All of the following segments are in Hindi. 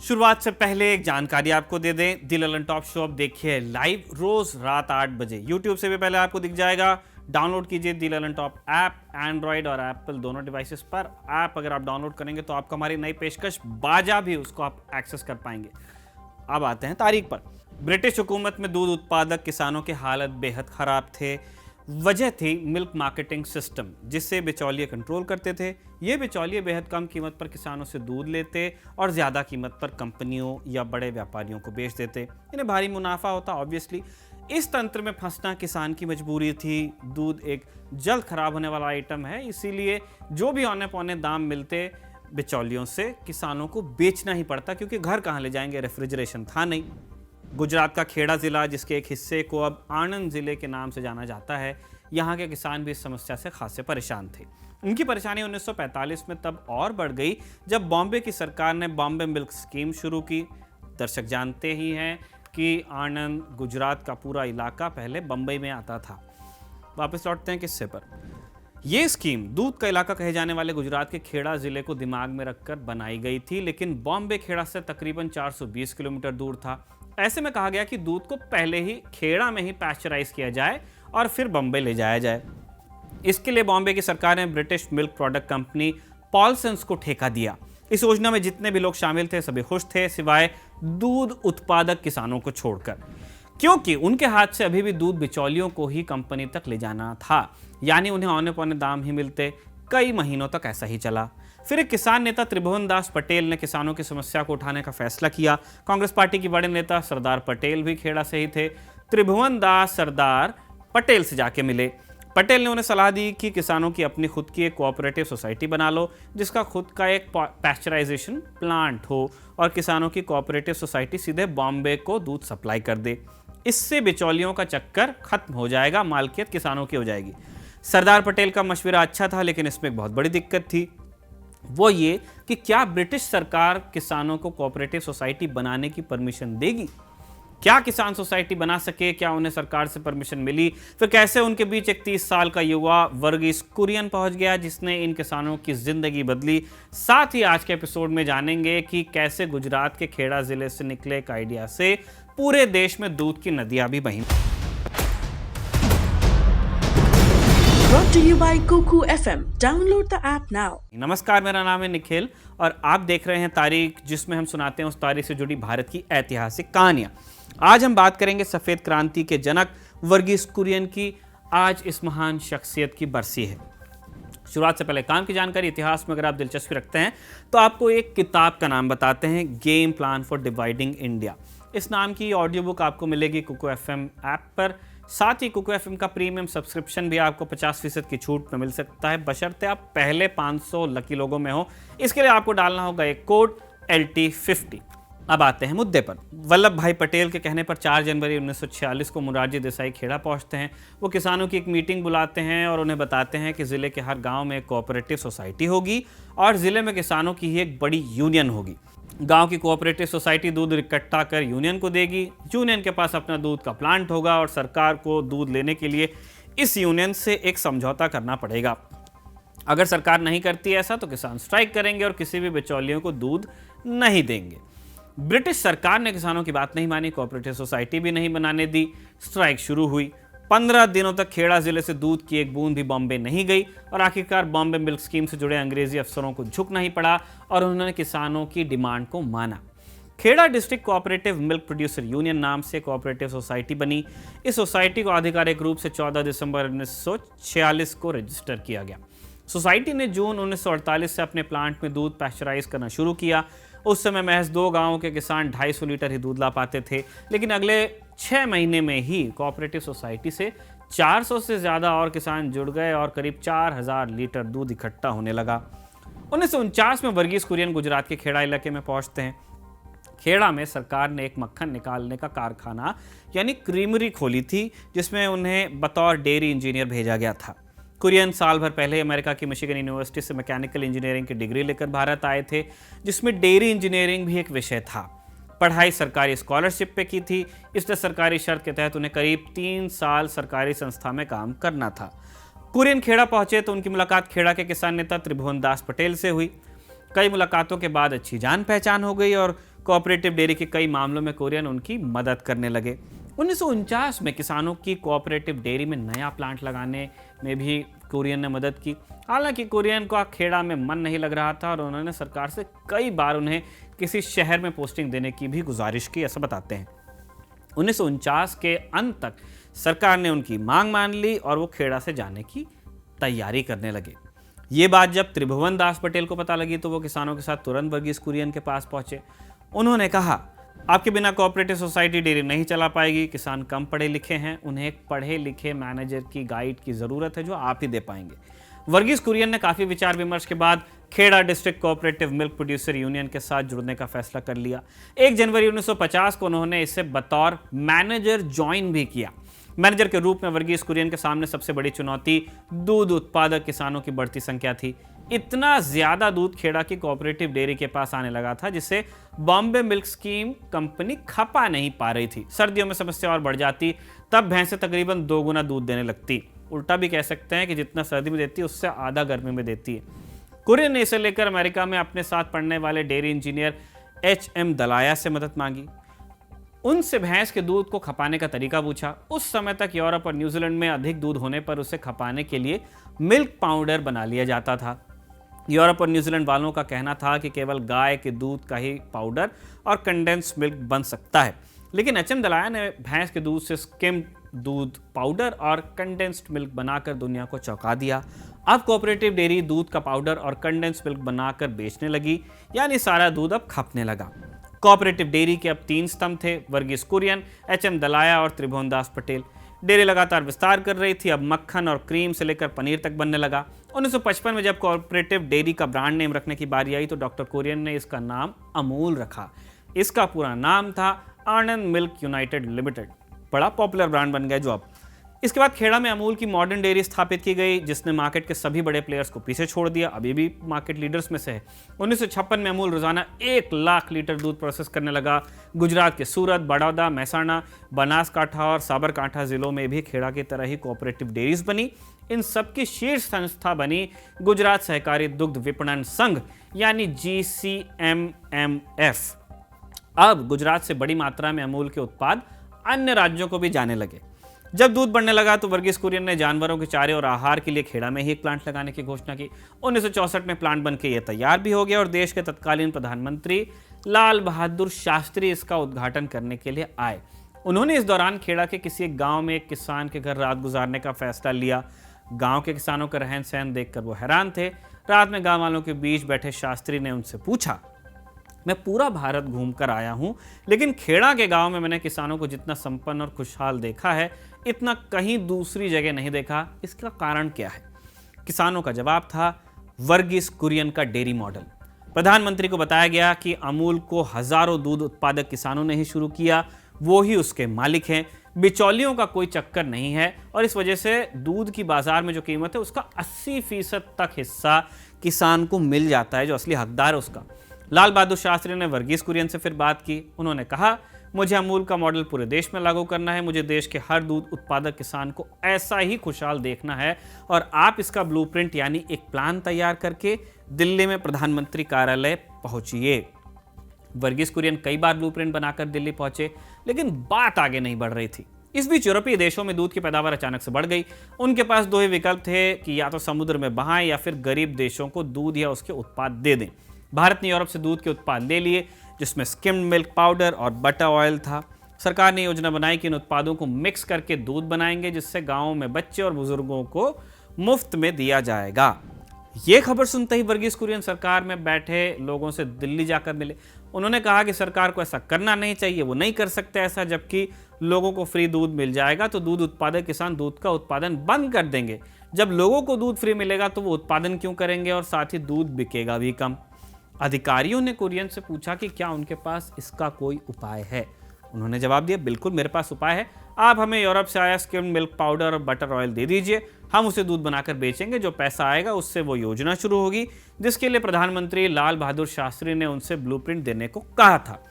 शुरुआत से पहले एक जानकारी आपको दे दें, दी ललन टॉप शो अब देखिए लाइव रोज रात 8 बजे यूट्यूब से भी पहले आपको दिख जाएगा। डाउनलोड कीजिए दी ललन टॉप ऐप, एंड्रॉइड और एप्पल दोनों डिवाइसेस पर। ऐप अगर आप डाउनलोड करेंगे तो आपको हमारी नई पेशकश बाजा भी उसको आप एक्सेस कर पाएंगे। अब आते हैं तारीख पर। ब्रिटिश हुकूमत में दूध उत्पादक किसानों की हालत बेहद खराब थे। वजह थी मिल्क मार्केटिंग सिस्टम, जिससे बिचौलिए कंट्रोल करते थे। ये बिचौलिए बेहद कम कीमत पर किसानों से दूध लेते और ज़्यादा कीमत पर कंपनियों या बड़े व्यापारियों को बेच देते। इन्हें भारी मुनाफा होता ऑब्वियसली। इस तंत्र में फंसना किसान की मजबूरी थी। दूध एक जल्द खराब होने वाला आइटम है, इसीलिए जो भी औने पौने दाम मिलते बिचौलियों से किसानों को बेचना ही पड़ता, क्योंकि घर कहाँ ले जाएंगे, रेफ्रिजरेशन था नहीं। गुजरात का खेड़ा ज़िला, जिसके एक हिस्से को अब आणंद ज़िले के नाम से जाना जाता है, यहाँ के किसान भी इस समस्या से खासे परेशान थे। उनकी परेशानी 1945 में तब और बढ़ गई जब बॉम्बे की सरकार ने बॉम्बे मिल्क स्कीम शुरू की। दर्शक जानते ही हैं कि आणंद, गुजरात का पूरा इलाका पहले बम्बई में आता था। वापस लौटते हैं किस्से पर। ये स्कीम दूध का इलाका कहे जाने वाले गुजरात के खेड़ा ज़िले को दिमाग में रखकर बनाई गई थी, लेकिन बॉम्बे खेड़ा से तकरीबन 420 किलोमीटर दूर था। ऐसे में कहा गया कि दूध को पहले ही खेड़ा में ही पैस्चराइज किया जाए और फिर बम्बई ले जाया जाए। इसके लिए बॉम्बे की सरकार ने ब्रिटिश मिल्क प्रोडक्ट कंपनी पॉलसन्स को ठेका दिया। इस योजना में जितने भी लोग शामिल थे सभी खुश थे, सिवाय दूध उत्पादक किसानों को छोड़कर, क्योंकि उनके हाथ से अभी भी दूध बिचौलियों को ही कंपनी तक ले जाना था, यानी उन्हें औने पौने दाम ही मिलते। कई महीनों तक ऐसा ही चला। फिर एक किसान नेता त्रिभुवन दास पटेल ने किसानों की समस्या को उठाने का फैसला किया। कांग्रेस पार्टी के बड़े नेता सरदार पटेल भी खेड़ा से ही थे। त्रिभुवन दास सरदार पटेल से जाके मिले। पटेल ने उन्हें सलाह दी कि किसानों की अपनी खुद की एक कोऑपरेटिव सोसाइटी बना लो, जिसका खुद का एक पैस्चराइजेशन प्लांट हो और किसानों की कोऑपरेटिव सोसाइटी सीधे बॉम्बे को दूध सप्लाई कर दे। इससे बिचौलियों का चक्कर खत्म हो जाएगा, मालकियत किसानों की हो जाएगी। सरदार पटेल का मशवरा अच्छा था, लेकिन इसमें एक बहुत बड़ी दिक्कत थी। वो ये कि क्या ब्रिटिश सरकार किसानों को कोऑपरेटिव सोसाइटी बनाने की परमिशन देगी? क्या किसान सोसाइटी बना सके? क्या उन्हें सरकार से परमिशन मिली? फिर कैसे उनके बीच एक 30 साल का युवा वर्गीस कुरियन पहुंच गया, जिसने इन किसानों की जिंदगी बदली? साथ ही आज के एपिसोड में जानेंगे कि कैसे गुजरात के खेड़ा जिले से निकले एक आइडिया से पूरे देश में दूध की नदियां भी बहीं। Brought to you by Kuku FM. Download the app now. नमस्कार, मेरा नाम है निखिल और आप देख रहे हैं तारीख, जिसमें हम सुनाते हैं उस तारीख से जुड़ी भारत की ऐतिहासिक कहानियां। आज हम बात करेंगे सफ़ेद क्रांति के जनक वर्गीस कुरियन की। आज इस महान शख्सियत की बरसी है। शुरुआत से पहले काम की जानकारी, इतिहास में अगर आप दिलचस्पी रखते हैं तो आपको एक किताब का नाम बताते हैं, game plan for dividing India. इस नाम की ऑडियो बुक आपको मिलेगी कुकू एफएम ऐप पर। साथ ही कुकू एफएम का प्रीमियम सब्सक्रिप्शन भी आपको 50% की छूट में मिल सकता है, बशर्ते आप पहले 500 लकी लोगों में हो। इसके लिए आपको डालना होगा एक कोड LT50। अब आते हैं मुद्दे पर। वल्लभ भाई पटेल के कहने पर 4 जनवरी 1946 को मोरारजी देसाई खेड़ा पहुंचते हैं। वो किसानों की एक मीटिंग बुलाते हैं और उन्हें बताते हैं कि ज़िले के हर गांव में एक कोऑपरेटिव सोसाइटी होगी और ज़िले में किसानों की ही एक बड़ी यूनियन होगी। गांव की कोऑपरेटिव सोसाइटी दूध इकट्ठा कर यूनियन को देगी। यूनियन के पास अपना दूध का प्लांट होगा और सरकार को दूध लेने के लिए इस यूनियन से एक समझौता करना पड़ेगा। अगर सरकार नहीं करती ऐसा तो किसान स्ट्राइक करेंगे और किसी भी बिचौलियों को दूध नहीं देंगे। ब्रिटिश सरकार ने किसानों की बात नहीं मानी, कोऑपरेटिव सोसाइटी भी नहीं बनाने दी। स्ट्राइक शुरू हुई। 15 दिनों तक खेड़ा जिले से दूध की एक बूंद भी बॉम्बे नहीं गई और आखिरकार बॉम्बे मिल्क स्कीम से जुड़े अंग्रेजी अफसरों को झुकना ही पड़ा और उन्होंने किसानों की डिमांड को माना। Kheda district cooperative milk producer union नाम से कोऑपरेटिव सोसाइटी बनी। इस सोसाइटी को आधिकारिक रूप से 14 दिसंबर 1946 को रजिस्टर किया गया। सोसाइटी ने जून 1948 से अपने प्लांट में दूध पैस्चराइज करना शुरू किया। उस समय महज 2 गांवों के किसान 250 लीटर ही दूध ला पाते थे, लेकिन अगले 6 महीने में ही कोऑपरेटिव सोसाइटी से 400 से ज़्यादा और किसान जुड़ गए और करीब 4000 लीटर दूध इकट्ठा होने लगा। 1949 में वर्गीस कुरियन गुजरात के खेड़ा इलाके में पहुंचते हैं। खेड़ा में सरकार ने एक मक्खन निकालने का कारखाना यानी क्रीमरी खोली थी, जिसमें उन्हें बतौर डेयरी इंजीनियर भेजा गया था। कुरियन साल भर पहले अमेरिका की मिशिगन यूनिवर्सिटी से मैकेनिकल इंजीनियरिंग की डिग्री लेकर भारत आए थे, जिसमें डेयरी इंजीनियरिंग भी एक विषय था। पढ़ाई सरकारी स्कॉलरशिप पे की थी, इसलिए सरकारी शर्त के तहत उन्हें करीब 3 साल सरकारी संस्था में काम करना था। कुरियन खेड़ा पहुंचे तो उनकी मुलाकात खेड़ा के किसान नेता त्रिभुवन दास पटेल से हुई। कई मुलाकातों के बाद अच्छी जान पहचान हो गई और कोऑपरेटिव डेयरी के कई मामलों में कुरियन उनकी मदद करने लगे। 1949 में किसानों की कोऑपरेटिव डेयरी में नया प्लांट लगाने में भी कुरियन ने मदद की। हालांकि कुरियन को खेड़ा में मन नहीं लग रहा था और उन्होंने सरकार से कई बार उन्हें किसी शहर में पोस्टिंग देने की भी गुजारिश की, ऐसा बताते हैं। 1949 के अंत तक सरकार ने उनकी मांग मान ली और वो खेड़ा से जाने की तैयारी करने लगे। ये बात जब त्रिभुवन दास पटेल को पता लगी तो वो किसानों के साथ तुरंत वर्गीस कुरियन के पास पहुंचे। उन्होंने कहा, आपके बिना कोऑपरेटिव सोसाइटी डेयरी नहीं चला पाएगी। किसान कम पढ़े लिखे हैं, उन्हें एक पढ़े लिखे मैनेजर की गाइड की जरूरत है जो आप ही दे पाएंगे। वर्गीस कुरियन ने काफी विचार विमर्श के बाद Kheda district cooperative milk producer union के साथ जुड़ने का फैसला कर लिया। 1 जनवरी 1950 को उन्होंने इसे बतौर मैनेजर ज्वाइन भी किया। मैनेजर के रूप में वर्गीस कुरियन के सामने सबसे बड़ी चुनौती दूध उत्पादक किसानों की बढ़ती संख्या थी। इतना ज्यादा दूध खेड़ा की कोऑपरेटिव डेयरी के पास आने लगा था जिसे बॉम्बे मिल्क स्कीम कंपनी खपा नहीं पा रही थी। सर्दियों में समस्या और बढ़ जाती, तब भैंसें तकरीबन 2 गुना दूध देने लगती। उल्टा भी कह सकते हैं कि जितना सर्दी में देती है उससे आधा गर्मी में देती है। कुरियन ने इसे लेकर अमेरिका में अपने साथ पढ़ने वाले डेयरी इंजीनियर HM दलाया से मदद मांगी। उनसे भैंस के दूध को खपाने का तरीका पूछा। उस समय तक यूरोप और न्यूजीलैंड में अधिक दूध होने पर उसे खपाने के लिए मिल्क पाउडर बना लिया जाता था। यूरोप और न्यूजीलैंड वालों का कहना था कि केवल गाय के दूध का ही पाउडर और कंडेंस मिल्क बन सकता है, लेकिन HM दलाया ने भैंस के दूध से स्किम्ड दूध पाउडर और कंडेंस्ड मिल्क बनाकर दुनिया को चौंका दिया। अब कोऑपरेटिव डेयरी दूध का पाउडर और कंडेंस्ड मिल्क बनाकर बेचने लगी, यानी सारा दूध अब खपने लगा। कोऑपरेटिव डेयरी के अब 3 स्तंभ थे, वर्गीस कुरियन, HM दलाया और त्रिभुवन दास पटेल। डेयरी लगातार विस्तार कर रही थी। अब मक्खन और क्रीम से लेकर पनीर तक बनने लगा। 1955 में जब कोऑपरेटिव डेयरी का ब्रांड नेम रखने की बारी आई तो डॉक्टर कुरियन ने इसका नाम अमूल रखा। इसका पूरा नाम था आनंद मिल्क यूनाइटेड लिमिटेड। बड़ा पॉपुलर ब्रांड बन गया जो अब। इसके बाद खेड़ा में अमूल की मॉडर्न डेयरी स्थापित की गई, जिसने मार्केट के सभी बड़े प्लेयर्स को पीछे छोड़ दिया। अभी भी मार्केट लीडर्स में से है। 1956 में अमूल रोजाना 1 लाख लीटर दूध प्रोसेस करने लगा। गुजरात के सूरत, बड़ौदा, महसाणा, बनासकांठा और साबरकांठा जिलों में भी खेड़ा की तरह ही कोऑपरेटिव डेयरीज बनी। इन सबकी शीर्ष संस्था बनी गुजरात सहकारी दुग्ध विपणन संघ यानी GCMMF। अब गुजरात से बड़ी मात्रा में अमूल के उत्पाद अन्य राज्यों को भी जाने लगे। जब दूध बढ़ने लगा तो वर्गीस कुरियन ने जानवरों के चारे और आहार के लिए खेड़ा में ही एक प्लांट लगाने की घोषणा की। 1964 में प्लांट बनके यह तैयार भी हो गया और देश के तत्कालीन प्रधानमंत्री लाल बहादुर शास्त्री इसका उद्घाटन करने के लिए आए। उन्होंने इस दौरान खेड़ा के किसी एक गांव में एक किसान के घर रात गुजारने का फैसला लिया। गांव के किसानों का रहन सहन देखकर वो हैरान थे। रात में गांव वालों के बीच बैठे शास्त्री ने उनसे पूछा, मैं पूरा भारत घूमकर आया हूं, लेकिन खेड़ा के गांव में मैंने किसानों को जितना संपन्न और खुशहाल देखा है, इतना कहीं दूसरी जगह नहीं देखा। इसका कारण क्या है? किसानों का जवाब था वर्गीस कुरियन का डेयरी मॉडल। प्रधानमंत्री को बताया गया कि अमूल को हजारों दूध उत्पादक किसानों ने ही शुरू किया, वो ही उसके मालिक हैं। बिचौलियों का कोई चक्कर नहीं है और इस वजह से दूध की बाजार में जो कीमत है उसका 80% तक हिस्सा किसान को मिल जाता है, जो असली हकदार है उसका। लाल बहादुर शास्त्री ने वर्गीस कुरियन से फिर बात की। उन्होंने कहा, मुझे अमूल का मॉडल पूरे देश में लागू करना है। मुझे देश के हर दूध उत्पादक किसान को ऐसा ही खुशहाल देखना है और आप इसका ब्लूप्रिंट यानी एक प्लान तैयार करके दिल्ली में प्रधानमंत्री कार्यालय पहुंचिए। वर्गीस कुरियन कई बार ब्लूप्रिंट बनाकर दिल्ली पहुंचे, लेकिन बात आगे नहीं बढ़ रही थी। इस बीच यूरोपीय देशों में दूध की पैदावार अचानक से बढ़ गई। उनके पास 2 ही विकल्प थे कि या तो समुद्र में बहाएं या फिर गरीब देशों को दूध या उसके उत्पाद दे दें। भारत ने यूरोप से दूध के उत्पाद ले लिए, जिसमें स्किम्ड मिल्क पाउडर और बटर ऑयल था। सरकार ने योजना बनाई कि इन उत्पादों को मिक्स करके दूध बनाएंगे, जिससे गांवों में बच्चे और बुजुर्गों को मुफ्त में दिया जाएगा। ये खबर सुनते ही वर्गीस कुरियन सरकार में बैठे लोगों से दिल्ली जाकर मिले। उन्होंने कहा कि सरकार को ऐसा करना नहीं चाहिए, वो नहीं कर सकते ऐसा। जबकि लोगों को फ्री दूध मिल जाएगा तो दूध उत्पादक किसान दूध का उत्पादन बंद कर देंगे। जब लोगों को दूध फ्री मिलेगा तो वो उत्पादन क्यों करेंगे और साथ ही दूध बिकेगा भी कम। अधिकारियों ने कुरियन से पूछा कि क्या उनके पास इसका कोई उपाय है। उन्होंने जवाब दिया, बिल्कुल मेरे पास उपाय है। आप हमें यूरोप से आया स्किम्ड मिल्क पाउडर और बटर ऑयल दे दीजिए, हम उसे दूध बनाकर बेचेंगे। जो पैसा आएगा उससे वो योजना शुरू होगी, जिसके लिए प्रधानमंत्री लाल बहादुर शास्त्री ने उनसे ब्लूप्रिंट देने को कहा था।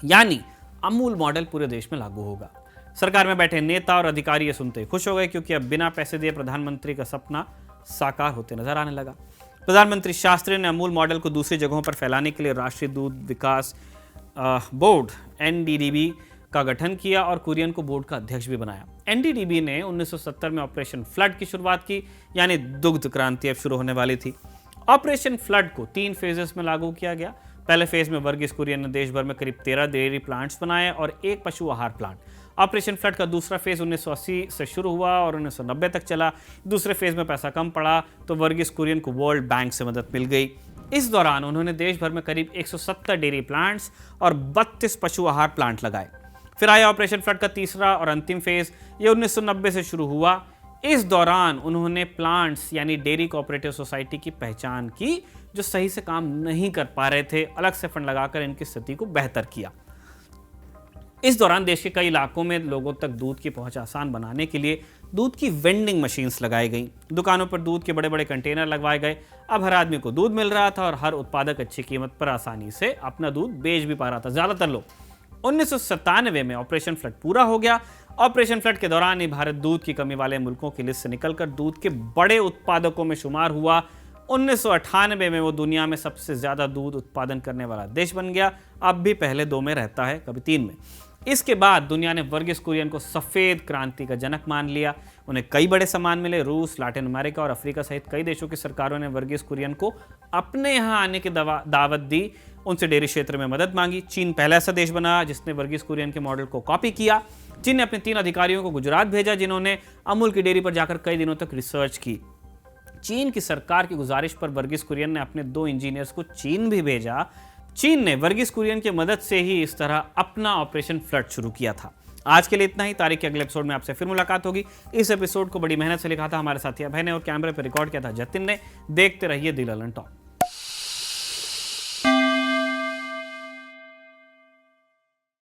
यानी अमूल मॉडल पूरे देश में लागू होगा। सरकार में बैठे नेता और अधिकारी ये सुनते ही खुश हो गए, क्योंकि अब बिना पैसे दिए प्रधानमंत्री का सपना साकार होते नजर आने लगा। प्रधानमंत्री शास्त्री ने अमूल मॉडल को दूसरी जगहों पर फैलाने के लिए राष्ट्रीय दूध विकास बोर्ड एनडीडीबी का गठन किया और कुरियन को बोर्ड का अध्यक्ष भी बनाया। एनडीडीबी ने 1970 में ऑपरेशन फ्लड की शुरुआत की, यानी दुग्ध क्रांति अब शुरू होने वाली थी। ऑपरेशन फ्लड को 3 फेजेस में लागू किया गया। पहले फेज में वर्गीस कुरियन ने देश भर में करीब 13 डेयरी प्लांट्स बनाए और 1 पशु आहार प्लांट। ऑपरेशन फ्लड का दूसरा फेज 1980 से शुरू हुआ और 1990 तक चला। दूसरे फेज में पैसा कम पड़ा तो वर्गीस कुरियन को वर्ल्ड बैंक से मदद मिल गई। इस दौरान उन्होंने देश भर में करीब 170 डेयरी प्लांट्स और 32 पशु आहार प्लांट लगाए। फिर आया ऑपरेशन फ्लड का तीसरा और अंतिम फेज, ये 1990 से शुरू हुआ। इस दौरान उन्होंने प्लांट्स यानी डेयरी कोऑपरेटिव सोसाइटी की पहचान की, जो सही से काम नहीं कर पा रहे थे। अलग से फंड लगाकर इनकी स्थिति को बेहतर किया। इस दौरान देश के कई इलाकों में लोगों तक दूध की पहुंच आसान बनाने के लिए दूध की वेंडिंग मशीन्स लगाई गई। दुकानों पर दूध के बड़े बड़े कंटेनर लगवाए गए। अब हर आदमी को दूध मिल रहा था और हर उत्पादक अच्छी कीमत पर आसानी से अपना दूध बेच भी पा रहा था, ज्यादातर लोग। 1997 में ऑपरेशन फ्लड पूरा हो गया। ऑपरेशन फ्लड के दौरान ही भारत दूध की कमी वाले मुल्कों की लिस्ट से निकलकर दूध के बड़े उत्पादकों में शुमार हुआ। 1998 में वो दुनिया में सबसे ज्यादा दूध उत्पादन करने वाला देश बन गया। अब भी पहले 2 में रहता है, कभी 3 में। इसके बाद दुनिया ने वर्गीस कुरियन को सफेद क्रांति का जनक मान लिया। उन्हें कई बड़े सम्मान मिले। रूस, लैटिन अमेरिका और अफ्रीका सहित कई देशों की सरकारों ने वर्गीस कुरियन को अपने यहाँ आने की दावत दी, उनसे डेयरी क्षेत्र में मदद मांगी। चीन पहला ऐसा देश बना जिसने वर्गीस कुरियन के मॉडल को कॉपी किया। चीन ने अपने 3 अधिकारियों को गुजरात भेजा, जिन्होंने अमूल की डेयरी पर जाकर कई दिनों तक रिसर्च की। चीन की सरकार की गुजारिश पर वर्गीस कुरियन ने अपने 2 इंजीनियर्स को चीन भी भेजा। चीन ने वर्गीस कुरियन की मदद से ही इस तरह अपना ऑपरेशन फ्लड शुरू किया था। आज के लिए इतना ही। तारीख के अगले एपिसोड में आपसे फिर मुलाकात होगी। इस एपिसोड को बड़ी मेहनत से लिखा था हमारे साथी अभय ने और कैमरे पर रिकॉर्ड किया था जतिन ने। देखते रहिए द ललन टॉप।